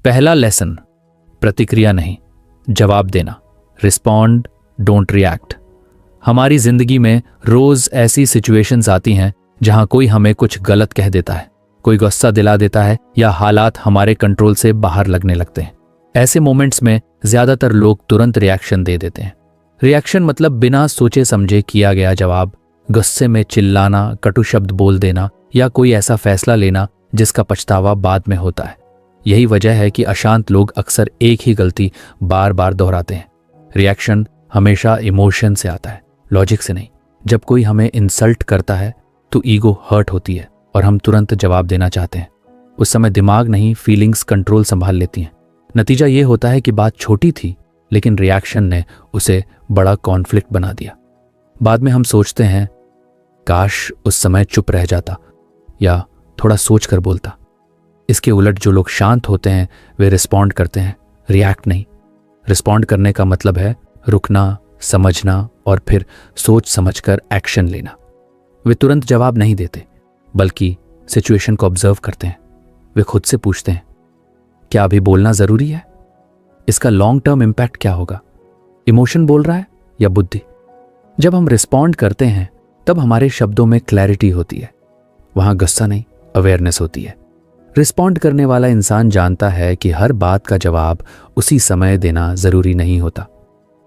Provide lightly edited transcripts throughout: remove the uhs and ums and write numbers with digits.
पहला लेसन, प्रतिक्रिया नहीं, जवाब देना। Respond, don't react. हमारी जिंदगी में रोज ऐसी सिचुएशंस आती हैं जहां कोई हमें कुछ गलत कह देता है, कोई गुस्सा दिला देता है या हालात हमारे कंट्रोल से बाहर लगने लगते हैं। ऐसे मोमेंट्स में ज्यादातर लोग तुरंत रिएक्शन दे देते हैं। रिएक्शन मतलब बिना सोचे समझे किया गया जवाब, गुस्से में चिल्लाना, कटु शब्द बोल देना या कोई ऐसा फैसला लेना जिसका पछतावा बाद में होता है। यही वजह है कि अशांत लोग अक्सर एक ही गलती बार बार दोहराते हैं। रिएक्शन हमेशा इमोशन से आता है, लॉजिक से नहीं। जब कोई हमें इंसल्ट करता है तो ईगो हर्ट होती है और हम तुरंत जवाब देना चाहते हैं। उस समय दिमाग नहीं, फीलिंग्स कंट्रोल संभाल लेती हैं। नतीजा ये होता है कि बात छोटी थी लेकिन रिएक्शन ने उसे बड़ा कॉन्फ्लिक्ट बना दिया। बाद में हम सोचते हैं काश उस समय चुप रह जाता या थोड़ा सोच कर बोलता। इसके उलट जो लोग शांत होते हैं वे रिस्पॉन्ड करते हैं, रिएक्ट नहीं। रिस्पॉन्ड करने का मतलब है रुकना, समझना और फिर सोच समझकर एक्शन लेना। वे तुरंत जवाब नहीं देते बल्कि सिचुएशन को ऑब्जर्व करते हैं। वे खुद से पूछते हैं क्या अभी बोलना जरूरी है? इसका लॉन्ग टर्म इंपैक्ट क्या होगा? इमोशन बोल रहा है या बुद्धि? जब हम रिस्पॉन्ड करते हैं तब हमारे शब्दों में क्लैरिटी होती है। वहां गुस्सा नहीं, अवेयरनेस होती है। रिस्पॉन्ड करने वाला इंसान जानता है कि हर बात का जवाब उसी समय देना जरूरी नहीं होता।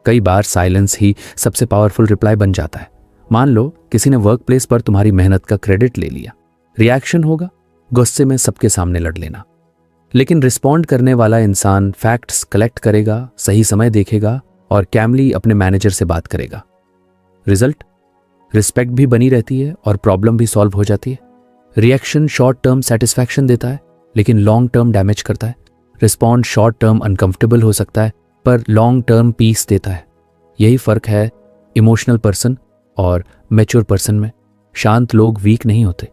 कई बार साइलेंस ही सबसे पावरफुल रिप्लाई बन जाता है। मान लो किसी ने वर्क प्लेस पर तुम्हारी मेहनत का क्रेडिट ले लिया। रिएक्शन होगा गुस्से में सबके सामने लड़ लेना। लेकिन रिस्पॉन्ड करने वाला इंसान फैक्ट्स कलेक्ट करेगा, सही समय देखेगा और कैमली अपने मैनेजर से बात करेगा। रिजल्ट, रिस्पेक्ट भी बनी रहती है और प्रॉब्लम भी सॉल्व हो जाती है। रिएक्शन शॉर्ट टर्म सेटिस्फैक्शन देता है लेकिन लॉन्ग टर्म डैमेज करता है। रिस्पॉन्ड शॉर्ट टर्म अनकंफर्टेबल हो सकता है पर लॉन्ग टर्म पीस देता है। यही फर्क है इमोशनल पर्सन और मैच्योर पर्सन में। शांत लोग वीक नहीं होते,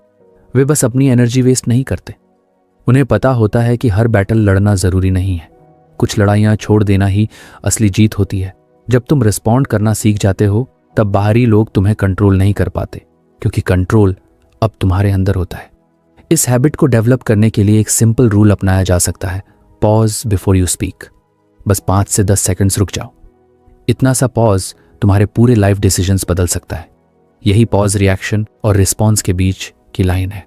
वे बस अपनी एनर्जी वेस्ट नहीं करते। उन्हें पता होता है कि हर बैटल लड़ना जरूरी नहीं है, कुछ लड़ाइयां छोड़ देना ही असली जीत होती है। जब तुम रिस्पॉन्ड करना सीख जाते हो तब बाहरी लोग तुम्हें कंट्रोल नहीं कर पाते क्योंकि कंट्रोल अब तुम्हारे अंदर होता है। इस हैबिट को डेवलप करने के लिए एक सिंपल रूल अपनाया जा सकता है, पॉज बिफोर यू स्पीक। बस 5 से 10 सेकंड्स रुक जाओ। इतना सा पॉज तुम्हारे पूरे लाइफ डिसीजंस बदल सकता है। यही पॉज रिएक्शन और रिस्पॉन्स के बीच की लाइन है।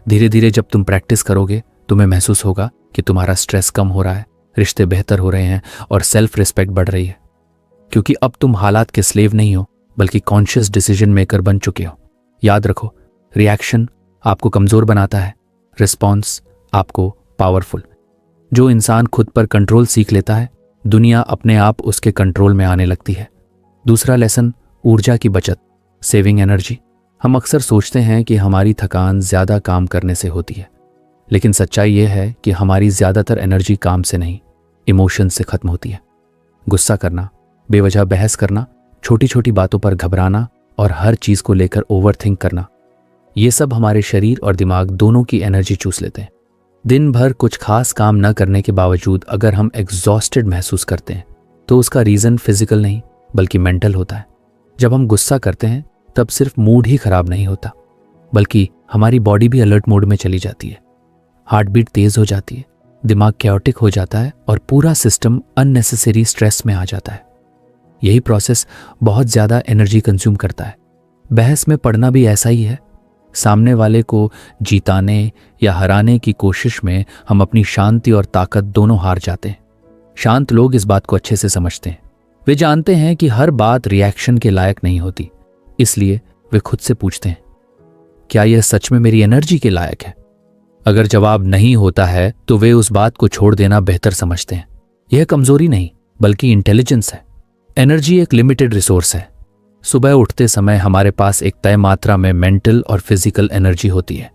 धीरे धीरे जब तुम प्रैक्टिस करोगे तुम्हें महसूस होगा कि तुम्हारा स्ट्रेस कम हो रहा है, रिश्ते बेहतर हो रहे हैं और सेल्फ रिस्पेक्ट बढ़ रही है। क्योंकि अब तुम हालात के स्लेव नहीं हो बल्कि कॉन्शियस डिसीजन मेकर बन चुके हो। याद रखो, रिएक्शन आपको कमजोर बनाता है, रिस्पॉन्स आपको पावरफुल। जो इंसान खुद पर कंट्रोल सीख लेता है दुनिया अपने आप उसके कंट्रोल में आने लगती है। दूसरा लेसन, ऊर्जा की बचत, सेविंग एनर्जी। हम अक्सर सोचते हैं कि हमारी थकान ज्यादा काम करने से होती है, लेकिन सच्चाई यह है कि हमारी ज्यादातर एनर्जी काम से नहीं, इमोशन से खत्म होती है। गुस्सा करना, बेवजह बहस करना, छोटी छोटी बातों पर घबराना और हर चीज को लेकर ओवरथिंक करना, ये सब हमारे शरीर और दिमाग दोनों की एनर्जी चूस लेते हैं। दिन भर कुछ खास काम न करने के बावजूद अगर हम एग्जॉस्टेड महसूस करते हैं तो उसका रीजन फिजिकल नहीं बल्कि मेंटल होता है। जब हम गुस्सा करते हैं तब सिर्फ मूड ही खराब नहीं होता बल्कि हमारी बॉडी भी अलर्ट मोड में चली जाती है। हार्ट बीट तेज हो जाती है, दिमाग कैओटिक हो जाता है और पूरा सिस्टम अननेसेसरी स्ट्रेस में आ जाता है। यही प्रोसेस बहुत ज्यादा एनर्जी कंज्यूम करता है। बहस में पड़ना भी ऐसा ही है। सामने वाले को जीताने या हराने की कोशिश में हम अपनी शांति और ताकत दोनों हार जाते हैं। शांत लोग इस बात को अच्छे से समझते हैं। वे जानते हैं कि हर बात रिएक्शन के लायक नहीं होती, इसलिए वे खुद से पूछते हैं क्या यह सच में मेरी एनर्जी के लायक है? अगर जवाब नहीं होता है तो वे उस बात को छोड़ देना बेहतर समझते हैं। यह कमजोरी नहीं बल्कि इंटेलिजेंस है। एनर्जी एक लिमिटेड रिसोर्स है। सुबह उठते समय हमारे पास एक तय मात्रा में मेंटल और फिजिकल एनर्जी होती है।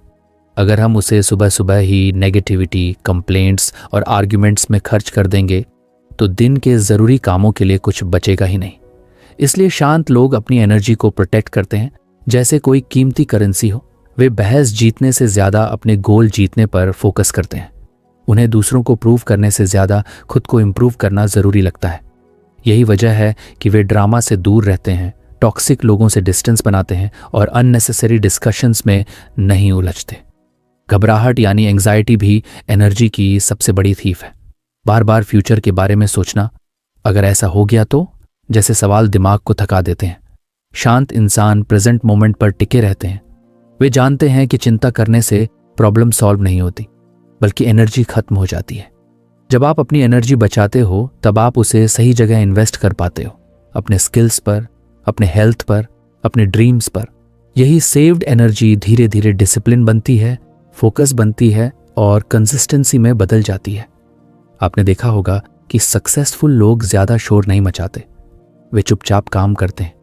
अगर हम उसे सुबह सुबह ही नेगेटिविटी, कंप्लेंट्स और आर्ग्यूमेंट्स में खर्च कर देंगे तो दिन के ज़रूरी कामों के लिए कुछ बचेगा ही नहीं। इसलिए शांत लोग अपनी एनर्जी को प्रोटेक्ट करते हैं जैसे कोई कीमती करेंसी हो। वे बहस जीतने से ज़्यादा अपने गोल जीतने पर फोकस करते हैं। उन्हें दूसरों को प्रूव करने से ज़्यादा खुद को इम्प्रूव करना ज़रूरी लगता है। यही वजह है कि वे ड्रामा से दूर रहते हैं, टॉक्सिक लोगों से डिस्टेंस बनाते हैं और अननेसेसरी डिस्कशंस में नहीं उलझते। घबराहट यानी एंग्जाइटी भी एनर्जी की सबसे बड़ी थीफ है। बार बार फ्यूचर के बारे में सोचना, अगर ऐसा हो गया तो, जैसे सवाल दिमाग को थका देते हैं। शांत इंसान प्रेजेंट मोमेंट पर टिके रहते हैं। वे जानते हैं कि चिंता करने से प्रॉब्लम सॉल्व नहीं होती, बल्कि एनर्जी खत्म हो जाती है। जब आप अपनी एनर्जी बचाते हो तब आप उसे सही जगह इन्वेस्ट कर पाते हो, अपने स्किल्स पर, अपने हेल्थ पर, अपने ड्रीम्स पर। यही सेव्ड एनर्जी धीरे धीरे डिसिप्लिन बनती है, फोकस बनती है और कंसिस्टेंसी में बदल जाती है। आपने देखा होगा कि सक्सेसफुल लोग ज्यादा शोर नहीं मचाते, वे चुपचाप काम करते हैं,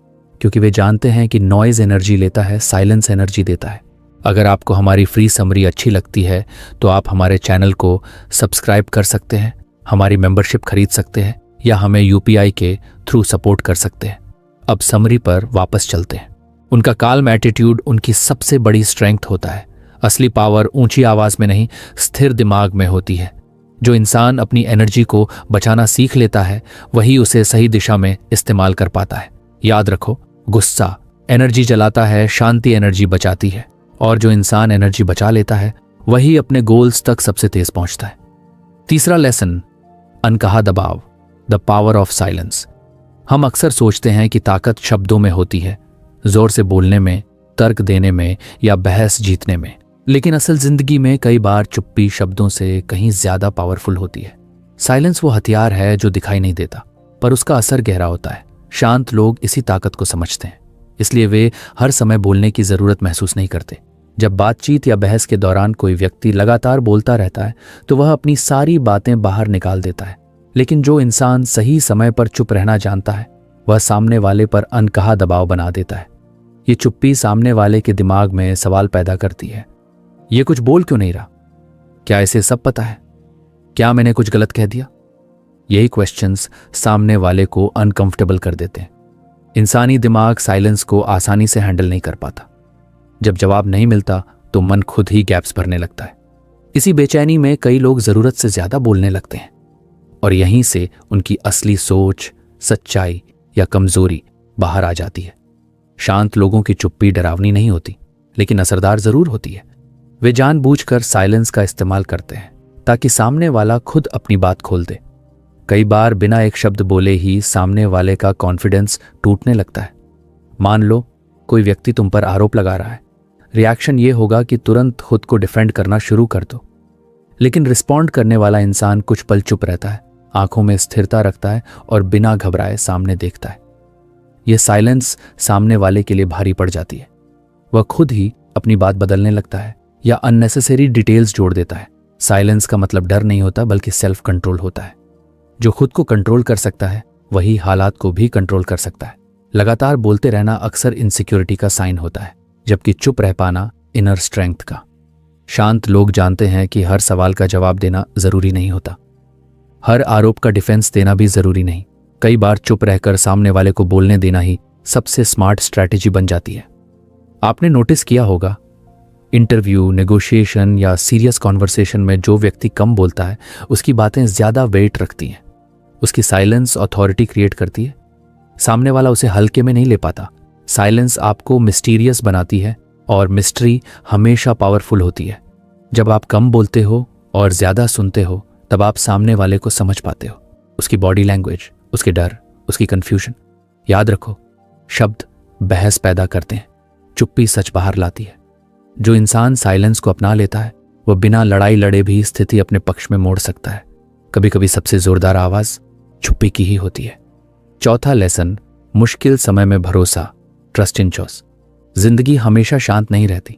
क्योंकि वे जानते हैं कि नॉइज एनर्जी लेता है, साइलेंस एनर्जी देता है। अगर आपको हमारी फ्री समरी अच्छी लगती है तो आप हमारे चैनल को सब्सक्राइब कर सकते हैं, हमारी मेंबरशिप खरीद सकते हैं या हमें यूपीआई के थ्रू सपोर्ट कर सकते हैं। अब समरी पर वापस चलते हैं। उनका काल्म एटीट्यूड उनकी सबसे बड़ी स्ट्रेंथ होता है। असली पावर ऊंची आवाज में नहीं, स्थिर दिमाग में होती है। जो इंसान अपनी एनर्जी को बचाना सीख लेता है वही उसे सही दिशा में इस्तेमाल कर पाता है। याद रखो, गुस्सा एनर्जी जलाता है, शांति एनर्जी बचाती है, और जो इंसान एनर्जी बचा लेता है वही अपने गोल्स तक सबसे तेज पहुंचता है। तीसरा लेसन, अनकहा दबाव, द पावर ऑफ साइलेंस। हम अक्सर सोचते हैं कि ताकत शब्दों में होती है, जोर से बोलने में, तर्क देने में या बहस जीतने में, लेकिन असल जिंदगी में कई बार चुप्पी शब्दों से कहीं ज्यादा पावरफुल होती है। साइलेंस वो हथियार है जो दिखाई नहीं देता, पर उसका असर गहरा होता है। शांत लोग इसी ताकत को समझते हैं, इसलिए वे हर समय बोलने की जरूरत महसूस नहीं करते। जब बातचीत या बहस के दौरान कोई व्यक्ति लगातार बोलता रहता है तो वह अपनी सारी बातें बाहर निकाल देता है, लेकिन जो इंसान सही समय पर चुप रहना जानता है वह सामने वाले पर अनकहा दबाव बना देता है। ये चुप्पी सामने वाले के दिमाग में सवाल पैदा करती है, ये कुछ बोल क्यों नहीं रहा? क्या इसे सब पता है? क्या मैंने कुछ गलत कह दिया? यही क्वेश्चंस सामने वाले को अनकंफर्टेबल कर देते हैं। इंसानी दिमाग साइलेंस को आसानी से हैंडल नहीं कर पाता। जब जवाब नहीं मिलता तो मन खुद ही गैप्स भरने लगता है। इसी बेचैनी में कई लोग जरूरत से ज्यादा बोलने लगते हैं, और यहीं से उनकी असली सोच, सच्चाई या कमजोरी बाहर आ जाती है। शांत लोगों की चुप्पी डरावनी नहीं होती, लेकिन असरदार जरूर होती है। वे जानबूझकर साइलेंस का इस्तेमाल करते हैं ताकि सामने वाला खुद अपनी बात खोल दे। कई बार बिना एक शब्द बोले ही सामने वाले का कॉन्फिडेंस टूटने लगता है। मान लो कोई व्यक्ति तुम पर आरोप लगा रहा है, रिएक्शन ये होगा कि तुरंत खुद को डिफेंड करना शुरू कर दो, लेकिन रिस्पॉन्ड करने वाला इंसान कुछ पल चुप रहता है, आंखों में स्थिरता रखता है और बिना घबराए सामने देखता है। यह साइलेंस सामने वाले के लिए भारी पड़ जाती है। वह खुद ही अपनी बात बदलने लगता है या अननेसेसरी डिटेल्स जोड़ देता है। साइलेंस का मतलब डर नहीं होता, बल्कि सेल्फ कंट्रोल होता है। जो खुद को कंट्रोल कर सकता है वही हालात को भी कंट्रोल कर सकता है। लगातार बोलते रहना अक्सर इनसिक्योरिटी का साइन होता है, जबकि चुप रह पाना इनर स्ट्रेंथ का। शांत लोग जानते हैं कि हर सवाल का जवाब देना जरूरी नहीं होता, हर आरोप का डिफेंस देना भी जरूरी नहीं। कई बार चुप रहकर सामने वाले को बोलने देना ही सबसे स्मार्ट स्ट्रैटेजी बन जाती है। आपने नोटिस किया होगा, इंटरव्यू, नेगोशिएशन या सीरियस कॉन्वर्सेशन में जो व्यक्ति कम बोलता है उसकी बातें ज्यादा वेट रखती हैं। उसकी साइलेंस अथॉरिटी क्रिएट करती है। सामने वाला उसे हल्के में नहीं ले पाता। साइलेंस आपको मिस्टीरियस बनाती है, और मिस्ट्री हमेशा पावरफुल होती है। जब आप कम बोलते हो और ज्यादा सुनते हो तब आप सामने वाले को समझ पाते हो, उसकी बॉडी लैंग्वेज, उसके डर, उसकी कंफ्यूजन। याद रखो, शब्द बहस पैदा करते हैं, चुप्पी सच बाहर लाती है। जो इंसान साइलेंस को अपना लेता है वह बिना लड़ाई लड़े भी स्थिति अपने पक्ष में मोड़ सकता है। कभी कभी सबसे जोरदार आवाज चुप्पी की ही होती है। चौथा लेसन, मुश्किल समय में भरोसा, ट्रस्ट इन चॉइस। जिंदगी हमेशा शांत नहीं रहती।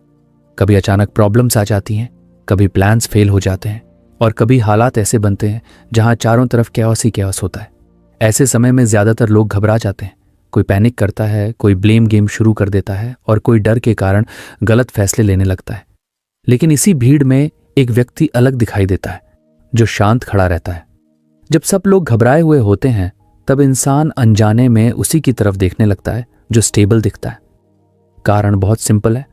कभी अचानक प्रॉब्लम्स आ जाती हैं, कभी प्लान्स फेल हो जाते हैं, और कभी हालात ऐसे बनते हैं जहां चारों तरफ कैओस ही कैओस होता है। ऐसे समय में ज्यादातर लोग घबरा जाते हैं। कोई पैनिक करता है, कोई ब्लेम गेम शुरू कर देता है, और कोई डर के कारण गलत फैसले लेने लगता है। लेकिन इसी भीड़ में एक व्यक्ति अलग दिखाई देता है, जो शांत खड़ा रहता है। जब सब लोग घबराए हुए होते हैं तब इंसान अनजाने में उसी की तरफ देखने लगता है जो स्टेबल दिखता है। कारण बहुत सिंपल है,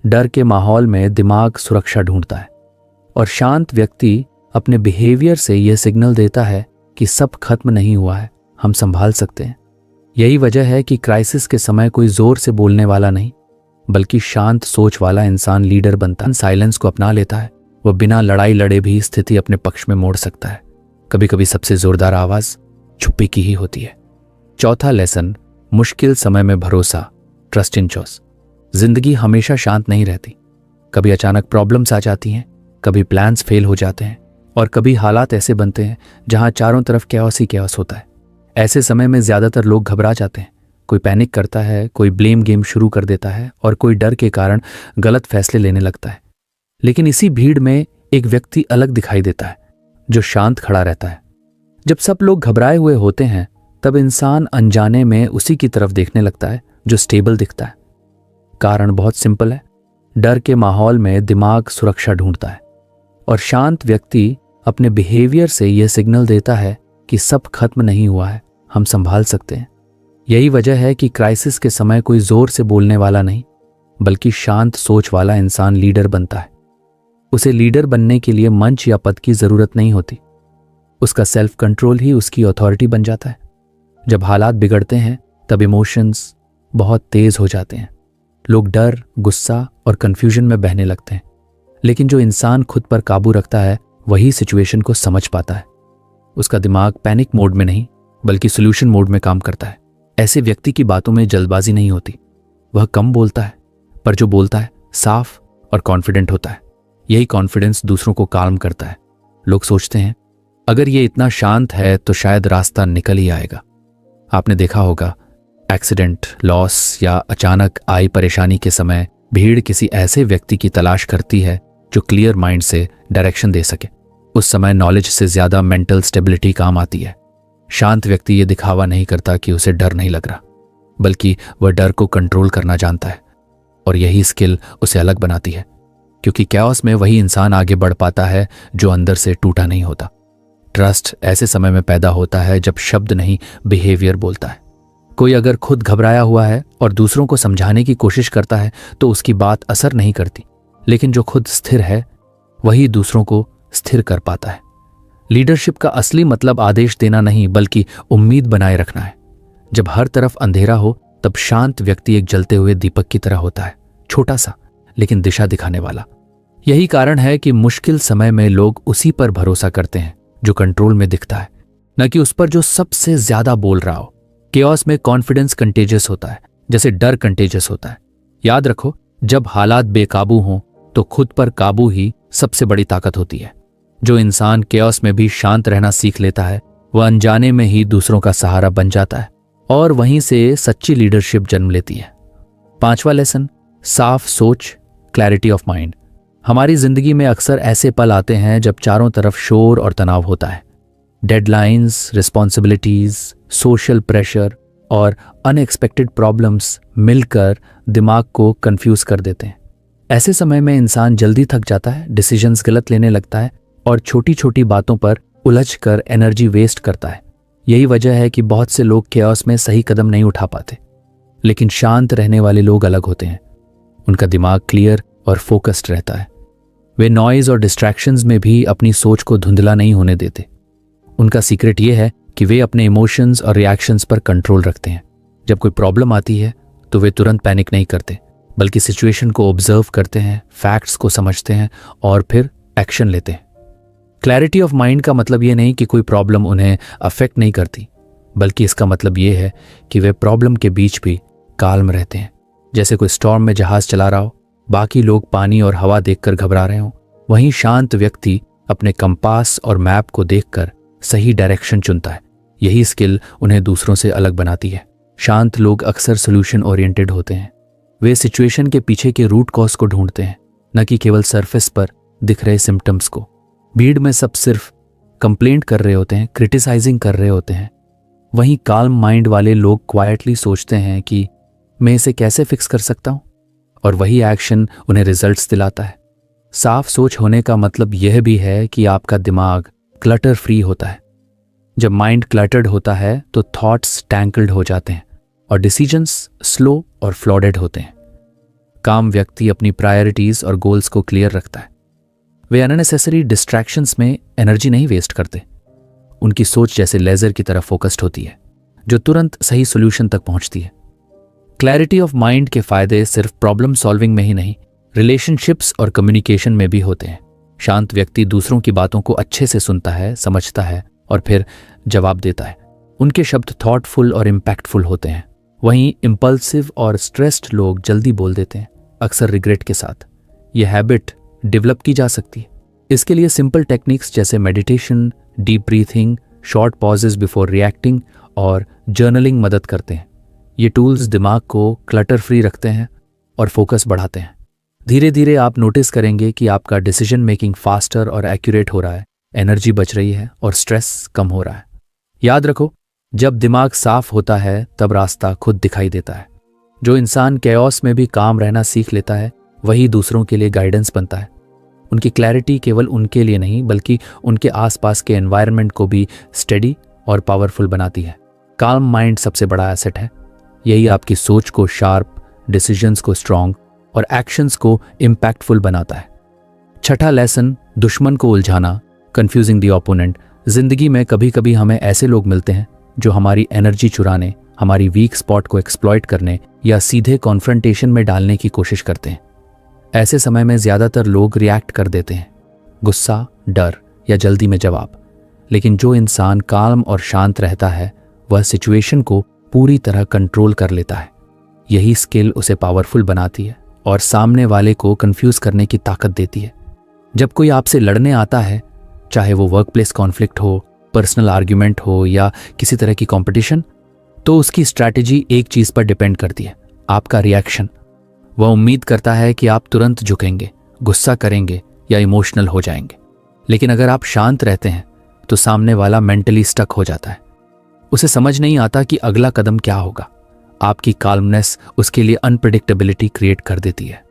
डर के माहौल में दिमाग सुरक्षा ढूंढता है, और शांत व्यक्ति अपने बिहेवियर से यह सिग्नल देता है कि सब खत्म नहीं हुआ है, हम संभाल सकते हैं। यही वजह है कि क्राइसिस के समय कोई जोर से बोलने वाला नहीं, बल्कि शांत सोच वाला इंसान लीडर बनता है। साइलेंस को अपना लेता है, वह बिना लड़ाई लड़े भी स्थिति अपने पक्ष में मोड़ सकता है। कभी कभी सबसे जोरदार आवाज चुप्पी की ही होती है। चौथा लेसन, मुश्किल समय में भरोसा, ट्रस्ट इन चॉइस। जिंदगी हमेशा शांत नहीं रहती। कभी अचानक प्रॉब्लम्स आ जाती हैं, कभी प्लान्स फेल हो जाते हैं और कभी हालात ऐसे बनते हैं जहां चारों तरफ कैओस ही कैओस होता है। ऐसे समय में ज्यादातर लोग घबरा जाते हैं। कोई पैनिक करता है, कोई ब्लेम गेम शुरू कर देता है और कोई डर के कारण गलत फैसले लेने लगता है। लेकिन इसी भीड़ में एक व्यक्ति अलग दिखाई देता है, जो शांत खड़ा रहता है। जब सब लोग घबराए हुए होते हैं तब इंसान अनजाने में उसी की तरफ देखने लगता है जो स्टेबल दिखता है। कारण बहुत सिंपल है, डर के माहौल में दिमाग सुरक्षा ढूंढता है और शांत व्यक्ति अपने बिहेवियर से यह सिग्नल देता है कि सब खत्म नहीं हुआ है, हम संभाल सकते हैं। यही वजह है कि क्राइसिस के समय कोई जोर से बोलने वाला नहीं, बल्कि शांत सोच वाला इंसान लीडर बनता है। उसे लीडर बनने के लिए मंच या पद की जरूरत नहीं होती, उसका सेल्फ कंट्रोल ही उसकी अथॉरिटी बन जाता है। जब हालात बिगड़ते हैं तब इमोशंस बहुत तेज हो जाते हैं। लोग डर, गुस्सा और कंफ्यूजन में बहने लगते हैं। लेकिन जो इंसान खुद पर काबू रखता है वही सिचुएशन को समझ पाता है। उसका दिमाग पैनिक मोड में नहीं बल्कि सॉल्यूशन मोड में काम करता है। ऐसे व्यक्ति की बातों में जल्दबाजी नहीं होती। वह कम बोलता है, पर जो बोलता है साफ और कॉन्फिडेंट होता है। यही कॉन्फिडेंस दूसरों को काल्म करता है। लोग सोचते हैं अगर ये इतना शांत है तो शायद रास्ता निकल ही आएगा। आपने देखा होगा, एक्सीडेंट, लॉस या अचानक आई परेशानी के समय भीड़ किसी ऐसे व्यक्ति की तलाश करती है जो क्लियर माइंड से डायरेक्शन दे सके। उस समय नॉलेज से ज्यादा मेंटल स्टेबिलिटी काम आती है। शांत व्यक्ति ये दिखावा नहीं करता कि उसे डर नहीं लग रहा, बल्कि वह डर को कंट्रोल करना जानता है और यही स्किल उसे अलग बनाती है, क्योंकि कैओस में वही इंसान आगे बढ़ पाता है जो अंदर से टूटा नहीं होता। ट्रस्ट ऐसे समय में पैदा होता है जब शब्द नहीं बिहेवियर बोलता है। कोई अगर खुद घबराया हुआ है और दूसरों को समझाने की कोशिश करता है तो उसकी बात असर नहीं करती, लेकिन जो खुद स्थिर है वही दूसरों को स्थिर कर पाता है। लीडरशिप का असली मतलब आदेश देना नहीं बल्कि उम्मीद बनाए रखना है। जब हर तरफ अंधेरा हो तब शांत व्यक्ति एक जलते हुए दीपक की तरह होता है, छोटा सा लेकिन दिशा दिखाने वाला। यही कारण है कि मुश्किल समय में लोग उसी पर भरोसा करते हैं जो कंट्रोल में दिखता है, न कि उस पर जो सबसे ज्यादा बोल रहा हो। केओस में कॉन्फिडेंस कंटेजियस होता है, जैसे डर कंटेजियस होता है। याद रखो, जब हालात बेकाबू हों तो खुद पर काबू ही सबसे बड़ी ताकत होती है। जो इंसान केओस में भी शांत रहना सीख लेता है वह अनजाने में ही दूसरों का सहारा बन जाता है और वहीं से सच्ची लीडरशिप जन्म लेती है। पांचवा लेसन, साफ सोच, क्लैरिटी ऑफ माइंड। हमारी जिंदगी में अक्सर ऐसे पल आते हैं जब चारों तरफ शोर और तनाव होता है। डेडलाइंस, रिस्पॉन्सिबिलिटीज, सोशल प्रेशर और अनएक्सपेक्टेड प्रॉब्लम्स मिलकर दिमाग को कंफ्यूज कर देते हैं। ऐसे समय में इंसान जल्दी थक जाता है, डिसीजंस गलत लेने लगता है और छोटी छोटी बातों पर उलझकर एनर्जी वेस्ट करता है। यही वजह है कि बहुत से लोग केओस में सही कदम नहीं उठा पाते। लेकिन शांत रहने वाले लोग अलग होते हैं। उनका दिमाग क्लियर और फोकस्ड रहता है। वे नॉइज और डिस्ट्रैक्शंस में भी अपनी सोच को धुंधला नहीं होने देते। उनका सीक्रेट ये है कि वे अपने इमोशंस और रिएक्शंस पर कंट्रोल रखते हैं। जब कोई प्रॉब्लम आती है तो वे तुरंत पैनिक नहीं करते, बल्कि सिचुएशन को ऑब्जर्व करते हैं, फैक्ट्स को समझते हैं और फिर एक्शन लेते हैं। क्लैरिटी ऑफ माइंड का मतलब ये नहीं कि कोई प्रॉब्लम उन्हें अफेक्ट नहीं करती, बल्कि इसका मतलब ये है कि वे प्रॉब्लम के बीच भी काल्म रहते हैं। जैसे कोई स्टॉर्म में जहाज चला रहा हो, बाकी लोग पानी और हवा देखकर घबरा रहे हों, वहीं शांत व्यक्ति अपने कंपास और मैप को देखकर सही डायरेक्शन चुनता है। यही स्किल उन्हें दूसरों से अलग बनाती है। शांत लोग अक्सर सोल्यूशन ओरिएंटेड होते हैं। वे सिचुएशन के पीछे के रूट कॉज को ढूंढते हैं, न कि केवल सरफेस पर दिख रहे सिम्टम्स को। भीड़ में सब सिर्फ कंप्लेंट कर रहे होते हैं, क्रिटिसाइजिंग कर रहे होते हैं। वहीं काल्म माइंड वाले लोग क्वाइटली सोचते हैं कि मैं इसे कैसे फिक्स कर सकता हूं, और वही एक्शन उन्हें रिजल्ट्स दिलाता है। साफ सोच होने का मतलब यह भी है कि आपका दिमाग क्लटर फ्री होता है। जब माइंड क्लटर्ड होता है तो थॉट्स टैंकल्ड हो जाते हैं और डिसीजंस स्लो और फ्लॉडेड होते हैं। काम व्यक्ति अपनी प्रायोरिटीज और गोल्स को क्लियर रखता है। वे अननेसेसरी डिस्ट्रैक्शंस में एनर्जी नहीं वेस्ट करते। उनकी सोच जैसे लेजर की तरह फोकस्ड होती है, जो तुरंत सही सॉल्यूशन तक पहुंचती है। क्लैरिटी ऑफ माइंड के फायदे सिर्फ प्रॉब्लम सॉल्विंग में ही नहीं, रिलेशनशिप्स और कम्युनिकेशन में भी होते हैं। शांत व्यक्ति दूसरों की बातों को अच्छे से सुनता है, समझता है और फिर जवाब देता है। उनके शब्द थॉटफुल और इम्पैक्टफुल होते हैं। वहीं इम्पल्सिव और स्ट्रेस्ड लोग जल्दी बोल देते हैं, अक्सर रिग्रेट के साथ। यह हैबिट डेवलप की जा सकती है। इसके लिए सिंपल टेक्निक्स जैसे meditation, deep breathing, short pauses before reacting और जर्नलिंग मदद करते हैं। ये टूल्स दिमाग को क्लटर फ्री रखते हैं और फोकस बढ़ाते हैं। धीरे धीरे आप नोटिस करेंगे कि आपका डिसीजन मेकिंग फास्टर और एक्यूरेट हो रहा है, एनर्जी बच रही है और स्ट्रेस कम हो रहा है। याद रखो, जब दिमाग साफ होता है तब रास्ता खुद दिखाई देता है। जो इंसान कैओस में भी काम रहना सीख लेता है, वही दूसरों के लिए गाइडेंस बनता है। उनकी क्लैरिटी केवल उनके लिए नहीं बल्कि उनके आसपास के एनवायरनमेंट को भी स्टेडी और पावरफुल बनाती है। काम माइंड सबसे बड़ा एसेट है। यही आपकी सोच को शार्प, डिसीजंस को स्ट्रांग और एक्शंस को इम्पैक्टफुल बनाता है। छठा लेसन, दुश्मन को उलझाना, कंफ्यूजिंग द ओपोनेंट। जिंदगी में कभी कभी हमें ऐसे लोग मिलते हैं जो हमारी एनर्जी चुराने, हमारी वीक स्पॉट को एक्सप्लॉइट करने या सीधे कॉन्फ्रंटेशन में डालने की कोशिश करते हैं। ऐसे समय में ज्यादातर लोग रिएक्ट कर देते हैं, गुस्सा, डर या जल्दी में जवाब। लेकिन जो इंसान काल्म और शांत रहता है, वह सिचुएशन को पूरी तरह कंट्रोल कर लेता है। यही स्किल उसे पावरफुल बनाती है और सामने वाले को कंफ्यूज करने की ताकत देती है। जब कोई आपसे लड़ने आता है, चाहे वो वर्कप्लेस कॉन्फ्लिक्ट हो, पर्सनल आर्ग्यूमेंट हो या किसी तरह की कंपटीशन, तो उसकी स्ट्रैटेजी एक चीज पर डिपेंड करती है, आपका रिएक्शन। वह उम्मीद करता है कि आप तुरंत झुकेंगे, गुस्सा करेंगे या इमोशनल हो जाएंगे। लेकिन अगर आप शांत रहते हैं तो सामने वाला मेंटली स्टक हो जाता है। उसे समझ नहीं आता कि अगला कदम क्या होगा। आपकी काल्मनेस उसके लिए अनप्रेडिक्टेबिलिटी क्रिएट कर देती है।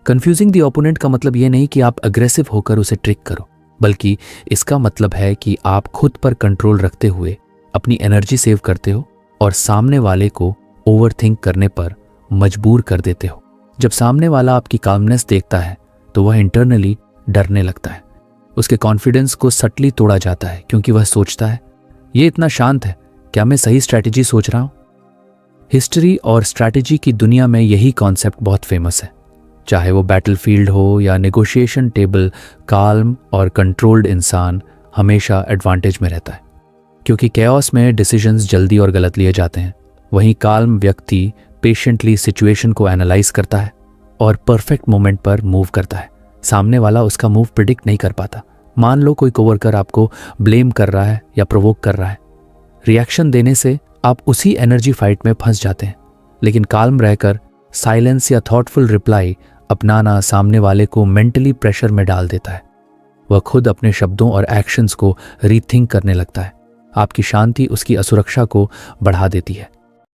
कंफ्यूजिंग द ओपोनेंट का मतलब यह नहीं कि आप अग्रेसिव होकर उसे ट्रिक करो, बल्कि इसका मतलब है कि आप खुद पर कंट्रोल रखते हुए अपनी एनर्जी सेव करते हो और सामने वाले को ओवरथिंक करने पर मजबूर कर देते हो। जब सामने वाला आपकी काल्मनेस देखता है तो वह इंटरनली डरने लगता है। उसके कॉन्फिडेंस को सटली तोड़ा जाता है क्योंकि वह सोचता है, ये इतना शांत है, क्या मैं सही स्ट्रैटेजी सोच रहा हूं? हिस्ट्री और स्ट्रैटेजी की दुनिया में यही कॉन्सेप्ट बहुत फेमस है। चाहे वो बैटलफील्ड हो या नेगोशिएशन टेबल, काल्म और कंट्रोल्ड इंसान हमेशा एडवांटेज में रहता है, क्योंकि कैओस में डिसीजंस जल्दी और गलत लिए जाते हैं। वहीं काल्म व्यक्ति पेशेंटली सिचुएशन को एनालाइज करता है और परफेक्ट मोमेंट पर मूव करता है। सामने वाला उसका मूव प्रिडिक्ट नहीं कर पाता। मान लो कोई कोवर्कर आपको ब्लेम कर रहा है या प्रोवोक कर रहा है। रिएक्शन देने से आप उसी एनर्जी फाइट में फंस जाते हैं, लेकिन काल्म रहकर साइलेंस या थॉटफुल रिप्लाई अपनाना सामने वाले को मेंटली प्रेशर में डाल देता है। वह खुद अपने शब्दों और एक्शंस को रीथिंक करने लगता है। आपकी शांति उसकी असुरक्षा को बढ़ा देती है।